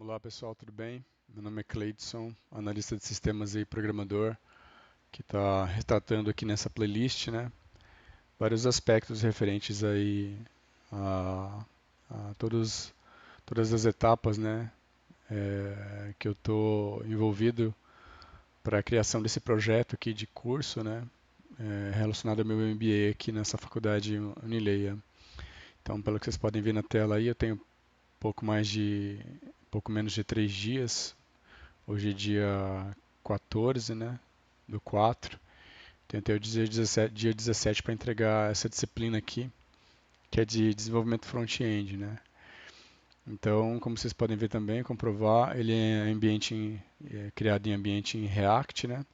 Olá pessoal, tudo bem? Meu nome é Cleidson, analista de sistemas e programador, que está retratando aqui nessa playlist, né, vários aspectos referentes aí a todas as etapas, né, que eu estou envolvido para a criação desse projeto aqui de curso, né, relacionado ao meu MBA aqui nessa faculdade Unileia. Então, pelo que vocês podem ver na tela aí, eu tenho pouco menos de 3 dias. Hoje é dia 14, né, do 4. Tentei o dia 17 para entregar essa disciplina aqui, que é de desenvolvimento front-end, né. Então, como vocês podem ver também, comprovar, ele é criado em ambiente em React, né.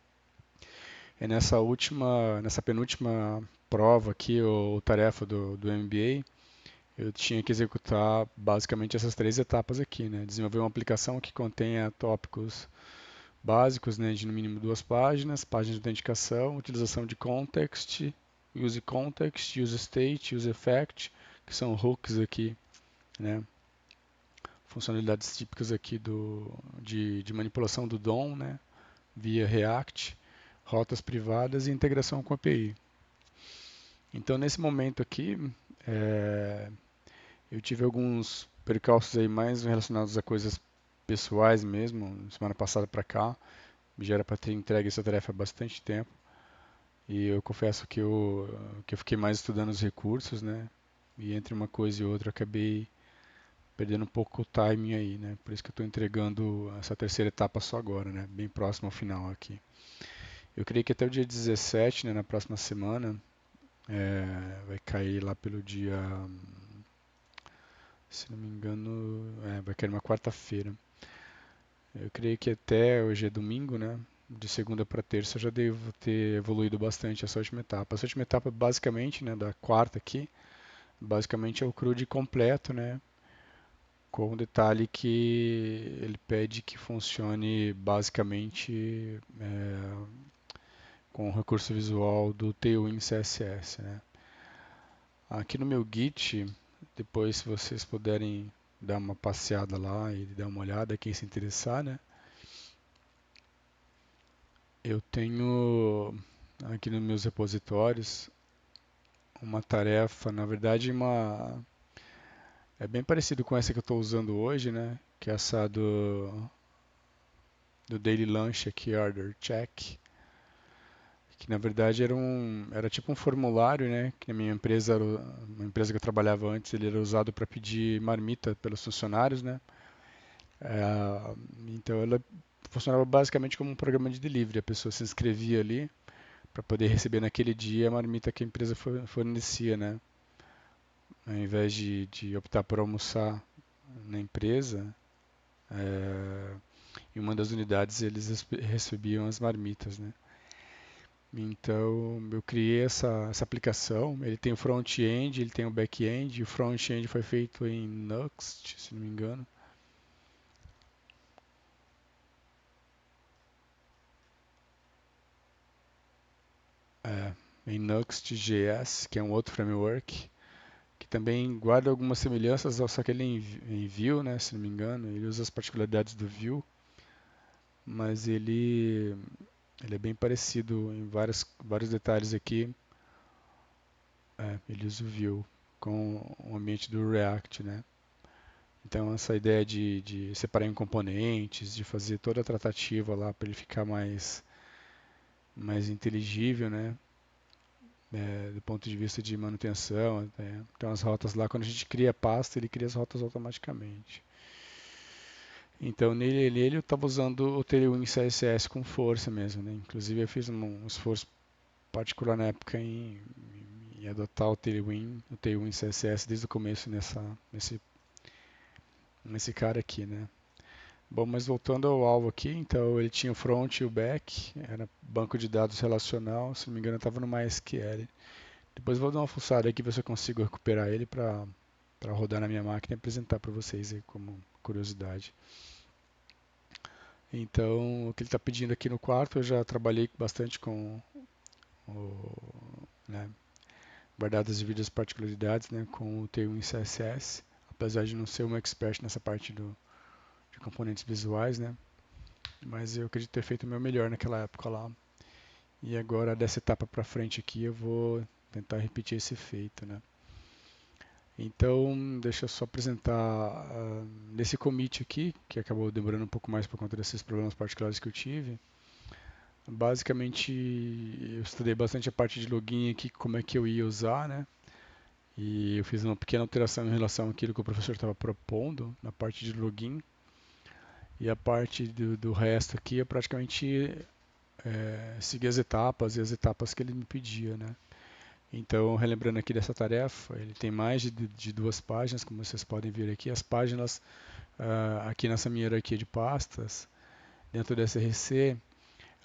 É nessa penúltima prova aqui, ou tarefa do MBA, eu tinha que executar basicamente essas 3 etapas aqui, né. Desenvolver uma aplicação que contenha tópicos básicos, né, de no mínimo 2 páginas, páginas de autenticação, utilização de context, use state, use effect, que são hooks aqui, né, funcionalidades típicas aqui de manipulação do DOM, né, via React, rotas privadas e integração com a API. Então, nesse momento aqui, é, eu tive alguns percalços aí mais relacionados a coisas pessoais mesmo, semana passada para cá, já era para ter entregue essa tarefa há bastante tempo. E eu confesso que eu fiquei mais estudando os recursos, né? E entre uma coisa e outra eu acabei perdendo um pouco o timing aí, né? Por isso que eu estou entregando essa terceira etapa só agora, né? Bem próximo ao final aqui. Eu creio que até o dia 17, né? Na próxima semana, vai cair lá pelo dia, se não me engano, vai cair uma quarta-feira. Eu creio que até hoje é domingo, né? De segunda para terça eu já devo ter evoluído bastante essa última etapa. Essa última etapa, basicamente, né, da quarta aqui, basicamente é o CRUD completo, né? Com o detalhe que ele pede que funcione basicamente com o recurso visual do Tailwind CSS, né? Aqui no meu Git, depois se vocês puderem dar uma passeada lá e dar uma olhada, quem se interessar, né? Eu tenho aqui nos meus repositórios uma tarefa, na verdade, é bem parecido com essa que eu estou usando hoje, né? Que é essa do Daily Lunch aqui, Order Check, que na verdade era tipo um formulário, né? Que na minha empresa, uma empresa que eu trabalhava antes, ele era usado para pedir marmita pelos funcionários, né? Então ela funcionava basicamente como um programa de delivery. A pessoa se inscrevia ali para poder receber naquele dia a marmita que a empresa fornecia, né? Ao invés de optar por almoçar na empresa, é, em uma das unidades eles recebiam as marmitas, né? Então eu criei essa aplicação. Ele tem o front-end, ele tem o back-end. O front-end foi feito em Nuxt, se não me engano. É, em Nuxt.js, que é um outro framework, que também guarda algumas semelhanças, só que ele é em Vue, né, se não me engano. Ele usa as particularidades do Vue, mas ele é bem parecido em vários detalhes aqui. Ele usa o Vue com o ambiente do React, né? Então essa ideia de separar em componentes, de fazer toda a tratativa lá para ele ficar mais inteligível, né? Do ponto de vista de manutenção, né? Então as rotas lá, quando a gente cria a pasta, ele cria as rotas automaticamente. Então nele eu estava usando o Tailwind CSS com força mesmo, né? Inclusive eu fiz um esforço particular na época em adotar o Tailwind CSS desde o começo nesse cara aqui, né? Bom, mas voltando ao alvo aqui, então ele tinha o front e o back, era banco de dados relacional, se não me engano estava no MySQL. Depois vou dar uma fuçada aqui ver se eu consigo recuperar ele para rodar na minha máquina e apresentar para vocês aí como curiosidade. Então, o que ele está pedindo aqui no quarto, eu já trabalhei bastante com né, guardadas devidas particularidades, né, com o Tailwind CSS, apesar de não ser um expert nessa parte de componentes visuais, né? Mas eu acredito ter feito o meu melhor naquela época lá. E agora dessa etapa para frente aqui eu vou tentar repetir esse feito, né? Então, deixa eu só apresentar nesse commit aqui, que acabou demorando um pouco mais por conta desses problemas particulares que eu tive. Basicamente, eu estudei bastante a parte de login aqui, como é que eu ia usar, né? E eu fiz uma pequena alteração em relação àquilo que o professor estava propondo na parte de login. E a parte do resto aqui eu praticamente segui as etapas e as etapas que ele me pedia, né? Então, relembrando aqui dessa tarefa, ele tem mais de 2 páginas, como vocês podem ver aqui. As páginas aqui nessa minha hierarquia de pastas, dentro dessa SRC,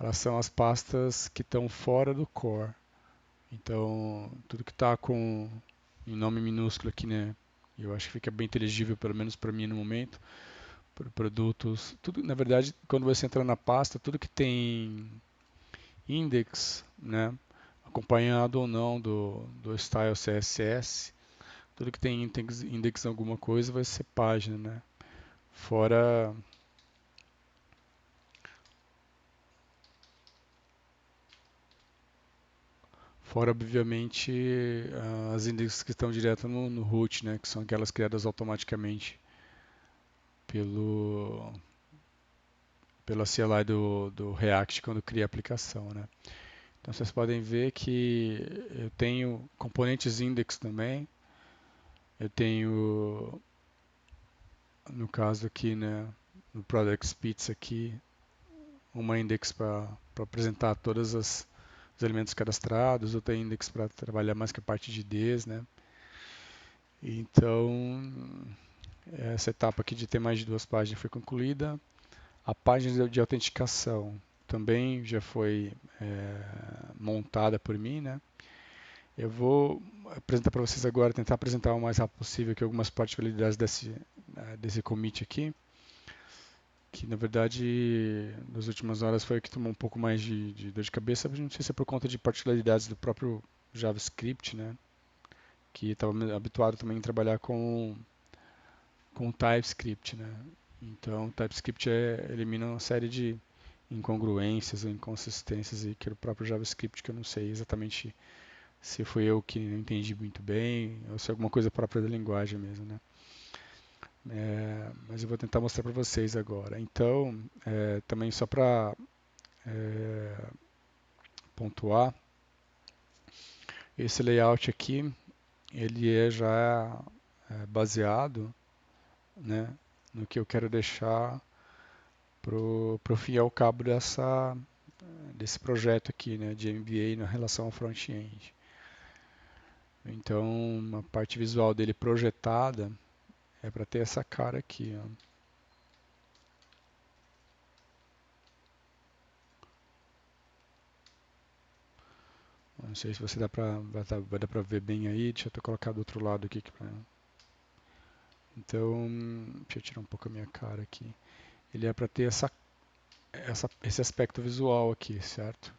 elas são as pastas que estão fora do core. Então, tudo que está com em nome minúsculo aqui, né? Eu acho que fica bem inteligível, pelo menos para mim no momento. Produtos, tudo, na verdade, quando você entra na pasta, tudo que tem index, né? Acompanhado ou não do style CSS, tudo que tem index alguma coisa vai ser página, né? Fora Fora, obviamente, as indexes que estão direto no root, né, que são aquelas criadas automaticamente pelo, pela CLI do React quando cria a aplicação, né. Então vocês podem ver que eu tenho componentes index também, eu tenho, no caso aqui, né, no Products Pizza aqui, uma index para apresentar todos os elementos cadastrados, outra index para trabalhar mais com a parte de IDs, né. Então, essa etapa aqui de ter mais de 2 páginas foi concluída. A página de autenticação também já foi montada por mim, né? Eu vou apresentar para vocês agora, tentar apresentar o mais rápido possível aqui algumas particularidades desse commit aqui, que na verdade nas últimas horas foi o que tomou um pouco mais de dor de cabeça, não sei se é por conta de particularidades do próprio JavaScript, né? Que estava habituado também em trabalhar com TypeScript, né? Então, o TypeScript elimina uma série de incongruências ou inconsistências aí que era o próprio JavaScript, que eu não sei exatamente se foi eu que não entendi muito bem ou se é alguma coisa própria da linguagem mesmo, né? Mas eu vou tentar mostrar para vocês agora. Então, também só para pontuar, esse layout aqui, ele já baseado, né, no que eu quero deixar pro fim e ao cabo desse projeto aqui, né, de MBA na relação ao front-end. Então, a parte visual dele projetada é para ter essa cara aqui, ó. Não sei se você vai dar para ver bem aí. Deixa eu ter colocado do outro lado aqui. Então, deixa eu tirar um pouco a minha cara aqui. Ele é para ter esse aspecto visual aqui, certo?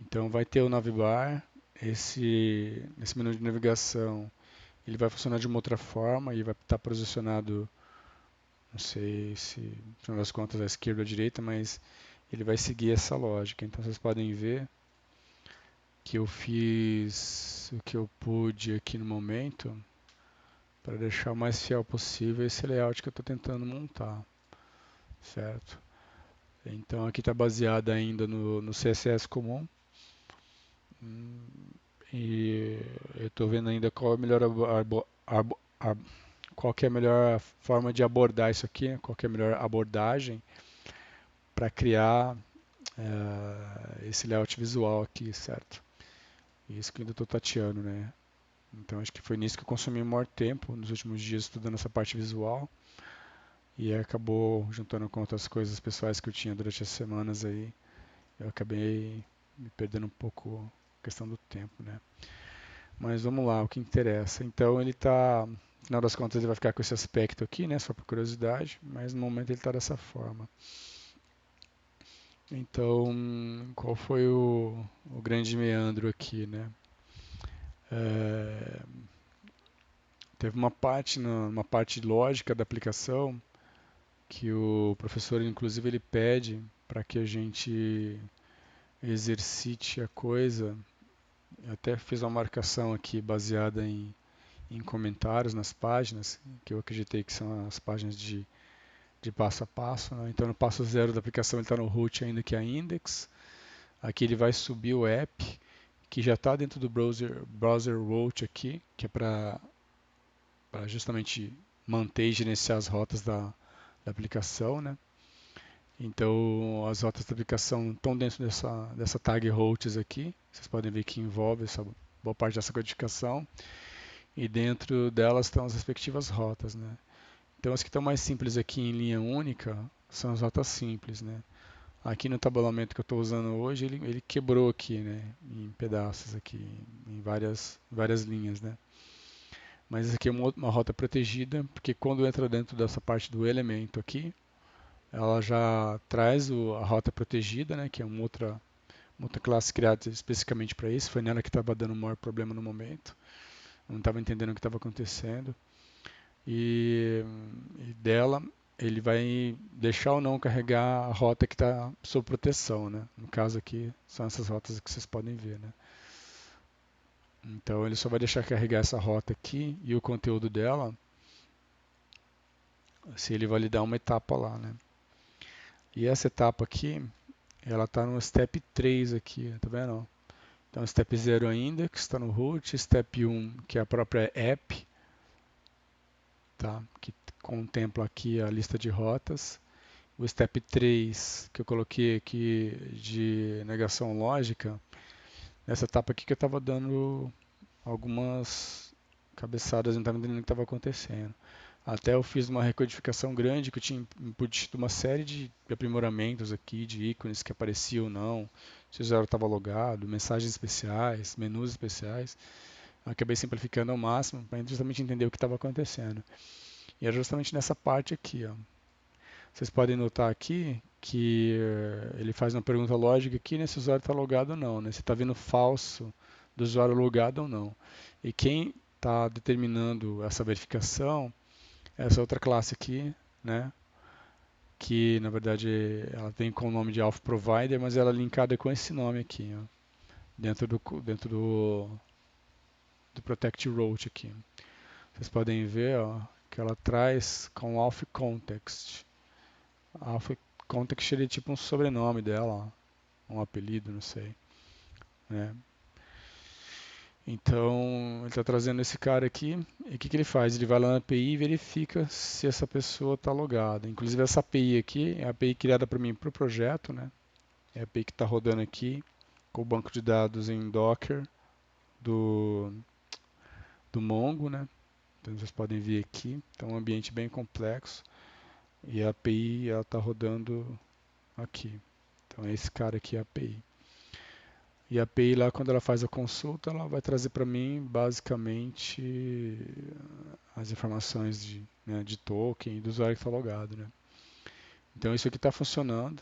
Então, vai ter o navbar, esse menu de navegação, ele vai funcionar de uma outra forma e vai estar posicionado, não sei se, no final das contas, à esquerda ou à direita, mas ele vai seguir essa lógica. Então, vocês podem ver que eu fiz o que eu pude aqui no momento para deixar o mais fiel possível esse layout que eu estou tentando montar, certo? Então aqui está baseado ainda no CSS comum e eu estou vendo ainda qual é a melhor qual que é a melhor forma de abordar isso aqui, né? Qual que é a melhor abordagem para criar esse layout visual aqui, certo? Isso que eu ainda estou tateando, né? Então acho que foi nisso que eu consumi o maior tempo nos últimos dias estudando essa parte visual e acabou juntando com outras coisas pessoais que eu tinha durante as semanas aí, eu acabei me perdendo um pouco a questão do tempo, né? Mas vamos lá, o que interessa. Então ele está, no final das contas ele vai ficar com esse aspecto aqui, né? Só por curiosidade, mas no momento ele está dessa forma. Então, qual foi o grande meandro aqui, né? É, teve uma parte lógica da aplicação que o professor, inclusive, ele pede para que a gente exercite a coisa. Eu até fiz uma marcação aqui baseada em comentários nas páginas, que eu acreditei que são as páginas de passo a passo, né? Então, no passo zero da aplicação, ele está no root ainda, que é a index. Aqui ele vai subir o app, que já está dentro do browser root aqui, que é para justamente manter e gerenciar as rotas da aplicação, né? Então, as rotas da aplicação estão dentro dessa tag routes aqui. Vocês podem ver que envolve essa boa parte dessa codificação. E dentro delas estão as respectivas rotas, né? Então, as que estão mais simples aqui em linha única são as rotas simples, né? Aqui no tabulamento que eu estou usando hoje, ele quebrou aqui, né? Em pedaços aqui, em várias linhas, né? Mas essa aqui é uma rota protegida, porque quando entra dentro dessa parte do elemento aqui, ela já traz a rota protegida, né? Que é uma outra classe criada especificamente para isso. Foi nela que estava dando o maior problema no momento. Eu não estava entendendo o que estava acontecendo. E dela ele vai deixar ou não carregar a rota que está sob proteção, né? No caso aqui são essas rotas que vocês podem ver, né? Então ele só vai deixar carregar essa rota aqui e o conteúdo dela se ele validar uma etapa lá, né? E essa etapa aqui, ela está no step 3 aqui, tá vendo? Então step 0 ainda, que está no root, step 1, que é a própria app, tá? Que contempla aqui a lista de rotas. O step 3 que eu coloquei aqui de negação lógica, nessa etapa aqui que eu estava dando algumas cabeçadas, não estava entendendo o que estava acontecendo. Até eu fiz uma recodificação grande que eu tinha embutido uma série de aprimoramentos aqui, de ícones que apareciam ou não, se o usuário estava logado, mensagens especiais, menus especiais. Eu acabei simplificando ao máximo para justamente entender o que estava acontecendo. E é justamente nessa parte aqui, ó. Vocês podem notar aqui que ele faz uma pergunta lógica aqui, né, se o usuário está logado ou não, né, se está vindo falso do usuário logado ou não. E quem está determinando essa verificação é essa outra classe aqui, né, que na verdade ela vem com o nome de Auth Provider, mas ela é linkada com esse nome aqui, ó, dentro do Protect Route aqui. Vocês podem ver, ó, que ela traz com Auth Context. Auth Context ele é tipo um sobrenome dela, ó, um apelido, não sei, né? Então, ele está trazendo esse cara aqui, e o que ele faz? Ele vai lá na API e verifica se essa pessoa está logada. Inclusive, essa API aqui é a API criada para mim para o projeto, né? É a API que está rodando aqui, com o banco de dados em Docker do, do Mongo, né? Então, vocês podem ver aqui, então é um ambiente bem complexo, e a API está rodando aqui. Então, é esse cara aqui é a API. E a API lá, quando ela faz a consulta, ela vai trazer para mim basicamente as informações de token e do usuário que está logado, né? Então isso aqui está funcionando.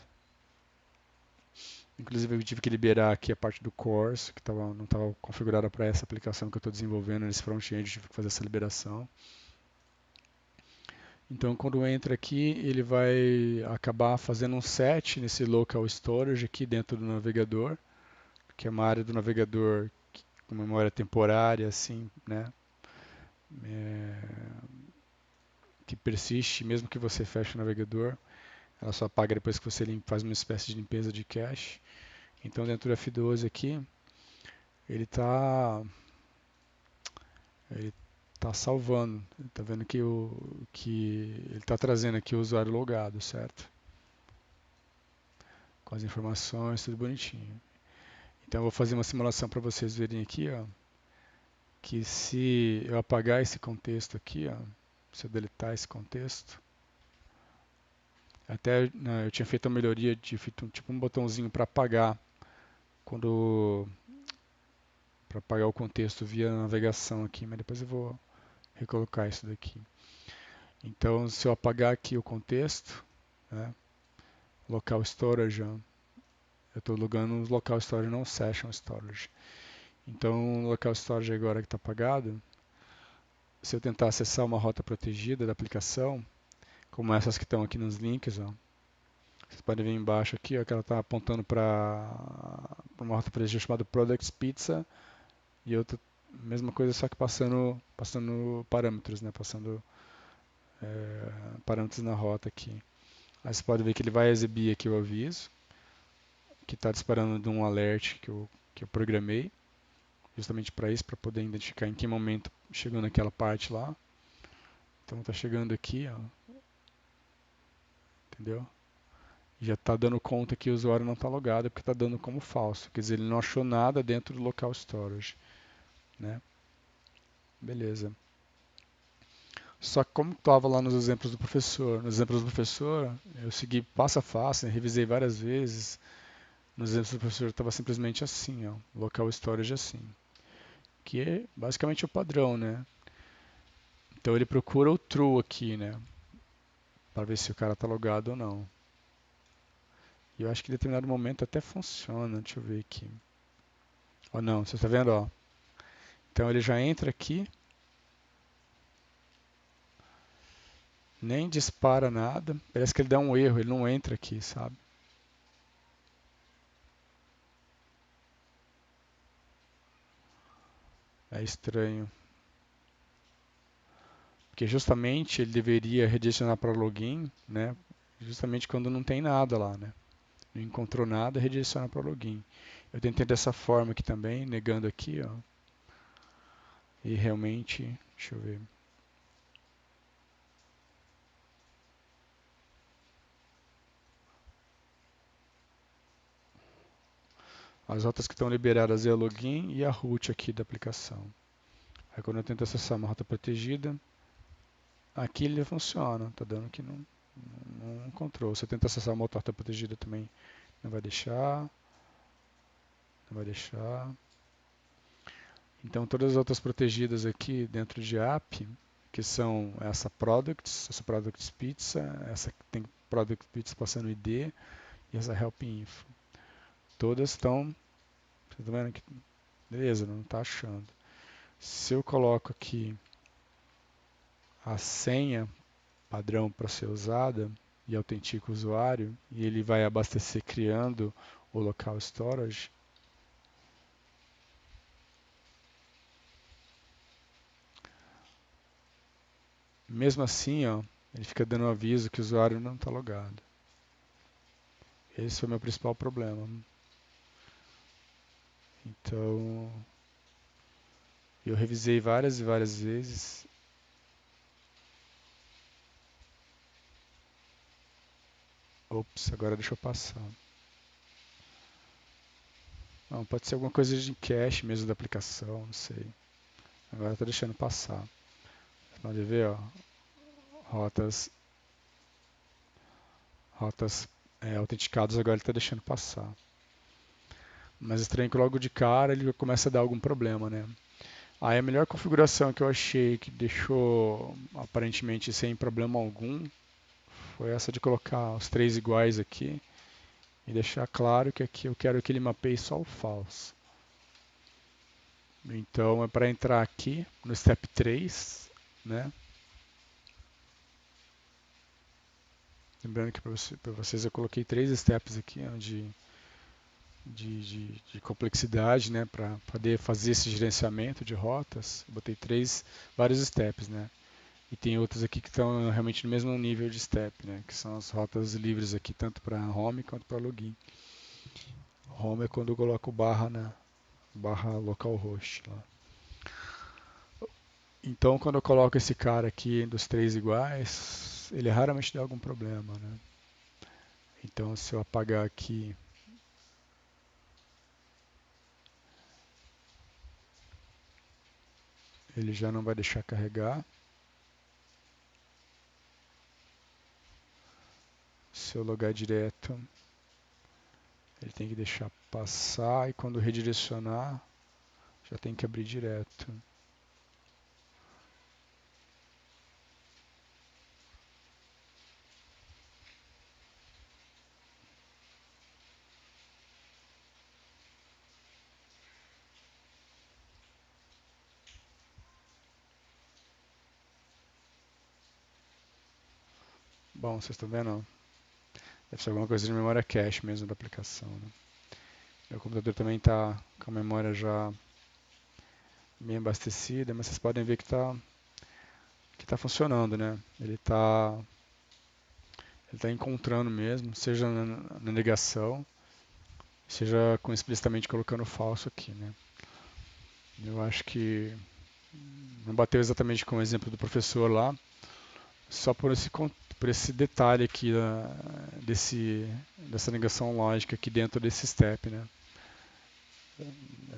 Inclusive eu tive que liberar aqui a parte do course, que não estava configurada para essa aplicação que eu estou desenvolvendo nesse front-end, eu tive que fazer essa liberação. Então quando entra aqui, ele vai acabar fazendo um set nesse local storage aqui dentro do navegador, que é uma área do navegador com memória temporária, assim, né? É, que persiste, mesmo que você feche o navegador, ela só apaga depois que você faz uma espécie de limpeza de cache. Então dentro do F12 aqui, ele está ele tá salvando, está vendo que ele está trazendo aqui o usuário logado, certo? Com as informações, tudo bonitinho. Então eu vou fazer uma simulação para vocês verem aqui, ó, que se eu apagar esse contexto aqui, ó, se eu deletar esse contexto, até né, eu tinha feito a melhoria de tipo um botãozinho para apagar quando para apagar o contexto via navegação aqui, mas depois eu vou recolocar isso daqui. Então, se eu apagar aqui o contexto, né, local storage, ó, eu estou logando no local storage, não session storage. Então, o local storage agora que está apagado, se eu tentar acessar uma rota protegida da aplicação, como essas que estão aqui nos links, ó. Vocês podem ver embaixo aqui, ó, que ela está apontando para uma rota para chamada Products Pizza e outra mesma coisa, só que passando parâmetros, né? Passando parâmetros na rota aqui. Aí você pode ver que ele vai exibir aqui o aviso, que está disparando de um alert que eu programei, justamente para isso, para poder identificar em que momento chegou naquela parte lá. Então está chegando aqui, ó, entendeu? Já está dando conta que o usuário não está logado porque está dando como falso. Quer dizer, ele não achou nada dentro do local storage, né? Beleza. Só que como estava lá nos exemplos do professor, nos exemplos do professor, eu segui passo a passo, né, revisei várias vezes. Nos exemplos do professor estava simplesmente assim, ó, local storage assim, que é basicamente o padrão, né? Então ele procura o true aqui, né, para ver se o cara está logado ou não. E eu acho que em determinado momento até funciona. Deixa eu ver aqui. Ó, não, você está vendo, ó? Então ele já entra aqui, nem dispara nada. Parece que ele dá um erro, ele não entra aqui, sabe? É estranho. Porque justamente ele deveria redirecionar para login, né? Justamente quando não tem nada lá, né? Não encontrou nada, redireciona para login. Eu tentei dessa forma aqui também, negando aqui, ó. E realmente, deixa eu ver. As rotas que estão liberadas é a login e a root aqui da aplicação. Aí quando eu tento acessar uma rota protegida, aqui ele funciona, tá dando que não encontrou. Se eu tento acessar uma outra rota protegida também, não vai deixar, não vai deixar. Então todas as outras protegidas aqui dentro de app, que são essa products pizza, essa que tem product pizza passando ID e essa help info. Todas estão, você tá vendo que beleza, não está achando. Se eu coloco aqui a senha padrão para ser usada e autentico o usuário e ele vai abastecer criando o local storage, mesmo assim, ó, ele fica dando um aviso que o usuário não está logado. Esse foi o meu principal problema. Então, eu revisei várias e várias vezes. Ops, agora deixa eu passar. Não, pode ser alguma coisa de cache mesmo da aplicação, não sei. Agora está deixando passar. Você pode ver, ó, rotas, rotas autenticadas agora ele está deixando passar. Mas estranho que logo de cara ele começa a dar algum problema, né? Aí a melhor configuração que eu achei que deixou aparentemente sem problema algum foi essa de colocar os três iguais aqui e deixar claro que aqui eu quero que ele mapeie só o false. Então é para entrar aqui no step 3, né? Lembrando que para vocês eu coloquei três steps aqui de complexidade, né? Para poder fazer esse gerenciamento de rotas. Eu botei vários steps, né? E tem outras aqui que estão realmente no mesmo nível de step, né? Que são as rotas livres aqui, tanto para home quanto para login. Home é quando eu coloco barra na barra localhost lá. Então, quando eu coloco esse cara aqui dos três iguais, ele raramente dá algum problema, né? Então, se eu apagar aqui, ele já não vai deixar carregar. Se eu logar direto, ele tem que deixar passar e quando redirecionar, já tem que abrir direto. Bom, vocês estão vendo? Deve ser alguma coisa de memória cache mesmo da aplicação, né? Meu computador também está com a memória já bem abastecida, mas vocês podem ver que tá funcionando, né? Ele tá encontrando mesmo, seja na negação, seja explicitamente colocando falso aqui, né? Eu acho que não bateu exatamente com o exemplo do professor lá, só por esse detalhe aqui dessa negação lógica aqui dentro desse step, né?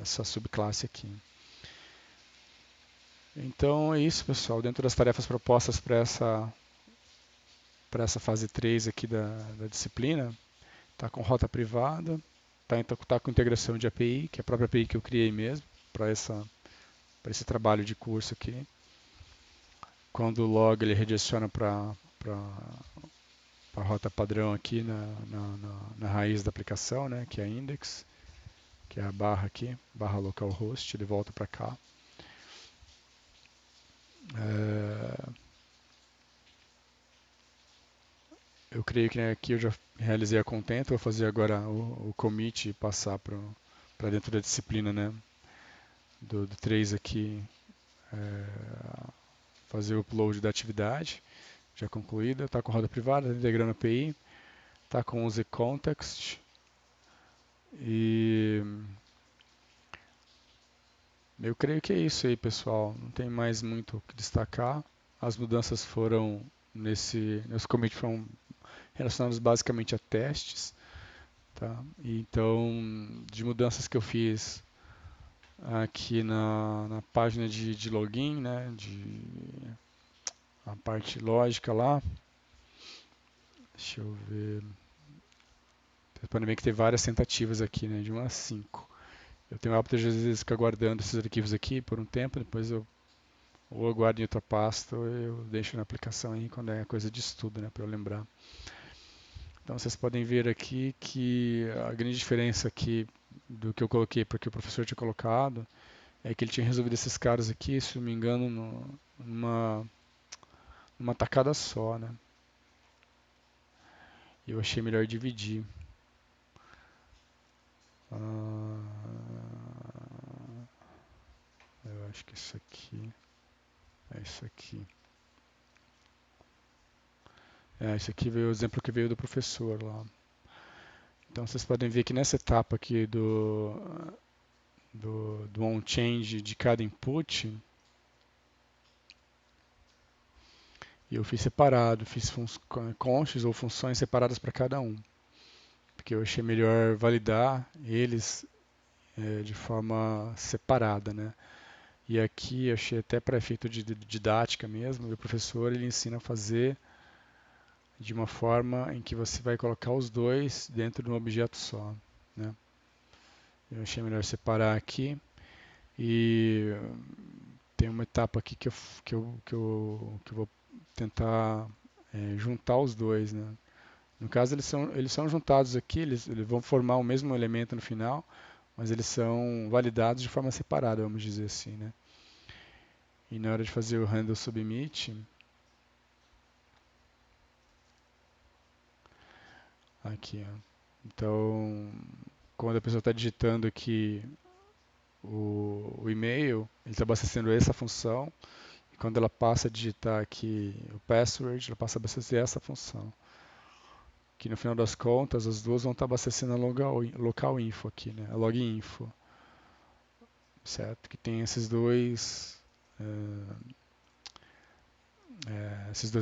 Essa subclasse aqui. Então é isso, pessoal. Dentro das tarefas propostas para essa fase 3 aqui da disciplina, está com rota privada, tá com integração de API, que é a própria API que eu criei mesmo para esse trabalho de curso aqui. Quando o log ele redireciona para a rota padrão aqui na raiz da aplicação, né, que é a index, que é a barra aqui, barra localhost, ele volta para cá. Eu creio que, né, aqui eu já realizei a contento, vou fazer agora o commit e passar para dentro da disciplina, né, do 3 aqui, fazer o upload da atividade, já concluída, está com roda privada, tá integrando a API, está com use context e eu creio que é isso aí, pessoal. Não tem mais muito o que destacar. As mudanças foram nesse commit foram relacionadas basicamente a testes, tá? Então, de mudanças que eu fiz aqui na página de login, né, a parte lógica lá. Deixa eu ver. Vocês podem ver que tem várias tentativas aqui, né, de 1 a 5. Eu tenho o hábito de às vezes ficar guardando esses arquivos aqui por um tempo, depois eu ou eu guardo em outra pasta ou eu deixo na aplicação aí quando é coisa de estudo, né, para eu lembrar. Então vocês podem ver aqui que a grande diferença aqui do que eu coloquei para o que o professor tinha colocado é que ele tinha resolvido esses caras aqui, se não me engano, numa tacada só, né? E eu achei melhor dividir. Ah, eu acho que isso aqui é isso aqui. Esse aqui veio o exemplo que veio do professor lá. Então vocês podem ver que nessa etapa aqui do onChange de cada input, eu fiz separado, fiz conchas ou funções separadas para cada um, porque eu achei melhor validar eles de forma separada, né? E aqui eu achei até para efeito de didática mesmo, o professor ele ensina a fazer de uma forma em que você vai colocar os dois dentro de um objeto só, né? Eu achei melhor separar aqui e tem uma etapa aqui que eu vou tentar juntar os dois, né? No caso, eles são juntados aqui, eles vão formar o mesmo elemento no final, mas eles são validados de forma separada, vamos dizer assim, né? E na hora de fazer o handle submit, aqui, ó. Então, quando a pessoa está digitando aqui o e-mail, ele está abastecendo essa função, e quando ela passa a digitar aqui o password, ela passa a abastecer essa função. Que no final das contas, as duas vão estar abastecendo a local info aqui, né? A log info, certo? Que tem esses dois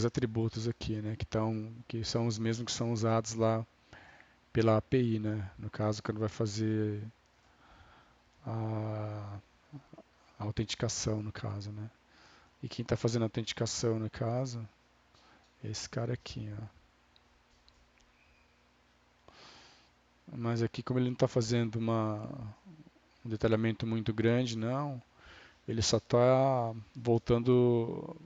atributos aqui, né? Que são os mesmos que são usados lá pela API, né? No caso, quando vai fazer a, a autenticação, no caso, né? E quem está fazendo a autenticação, no caso, é esse cara aqui, ó. Mas aqui, como ele não está fazendo um detalhamento muito grande, não, ele só está voltando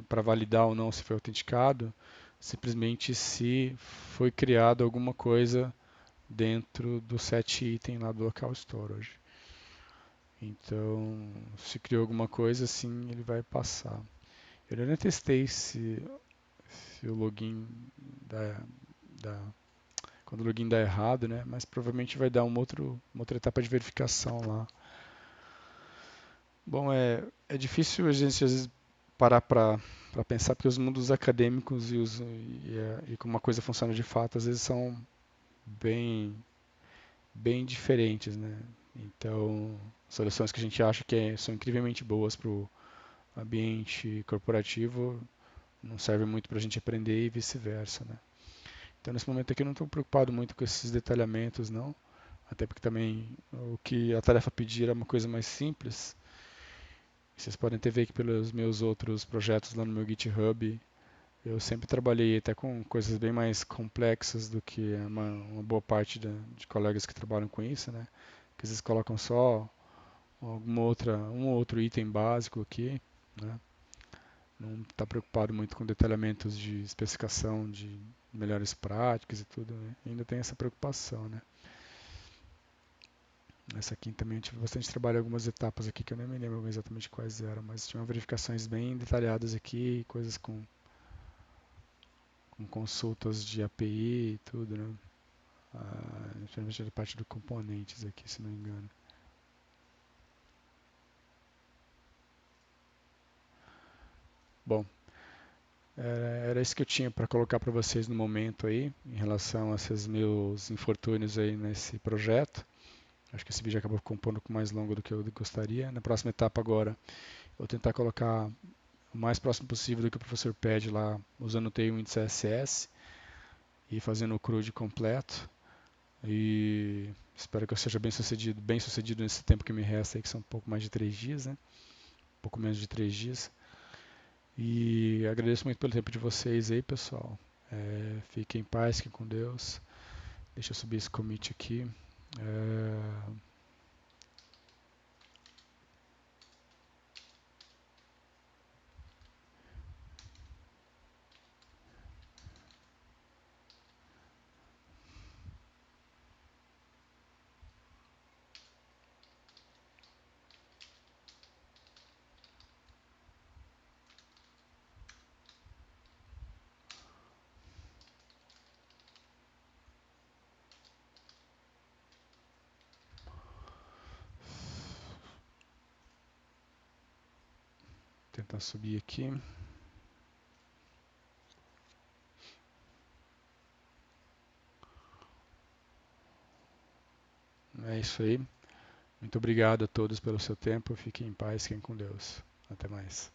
para validar ou não se foi autenticado, simplesmente se foi criado alguma coisa dentro do set item lá do local storage. Então, se criou alguma coisa, sim, ele vai passar. Eu ainda testei se o login dá, dá- quando o login dá errado, né? Mas provavelmente vai dar uma outra etapa de verificação lá. Bom, é difícil a gente às vezes parar para pensar porque os mundos acadêmicos e como uma coisa funciona de fato às vezes são bem bem diferentes, né? Então, soluções que a gente acha são incrivelmente boas para o ambiente corporativo não servem muito para a gente aprender e vice-versa, né? Então, nesse momento aqui, eu não estou preocupado muito com esses detalhamentos, não. Até porque também o que a tarefa pedir é uma coisa mais simples. Vocês podem ter visto que pelos meus outros projetos lá no meu GitHub, eu sempre trabalhei até com coisas bem mais complexas do que uma boa parte de colegas que trabalham com isso, né? Que às vezes colocam só um ou outro item básico aqui, né? Não está preocupado muito com detalhamentos de especificação de melhores práticas e tudo, né? Ainda tem essa preocupação, né? Essa aqui também eu tive bastante trabalho em algumas etapas aqui que eu nem me lembro exatamente quais eram, mas tinham verificações bem detalhadas aqui, coisas com consultas de API e tudo, né? Principalmente da parte de componentes aqui, se não me engano. Bom, era isso que eu tinha para colocar para vocês no momento aí, em relação a esses meus infortúnios aí nesse projeto. Acho que esse vídeo acabou ficando um pouco mais longo do que eu gostaria. Na próxima etapa agora, eu vou tentar colocar o mais próximo possível do que o professor pede lá, usando o Tailwind CSS e fazendo o CRUD completo. E espero que eu seja bem sucedido nesse tempo que me resta aí, que são um pouco mais de 3 dias, né? Um pouco menos de 3 dias. E agradeço muito pelo tempo de vocês aí, pessoal. Fiquem em paz, fiquem com Deus. Deixa eu subir esse commit aqui. É, tentar subir aqui. É isso aí. Muito obrigado a todos pelo seu tempo. Fiquem em paz, fiquem com Deus. Até mais.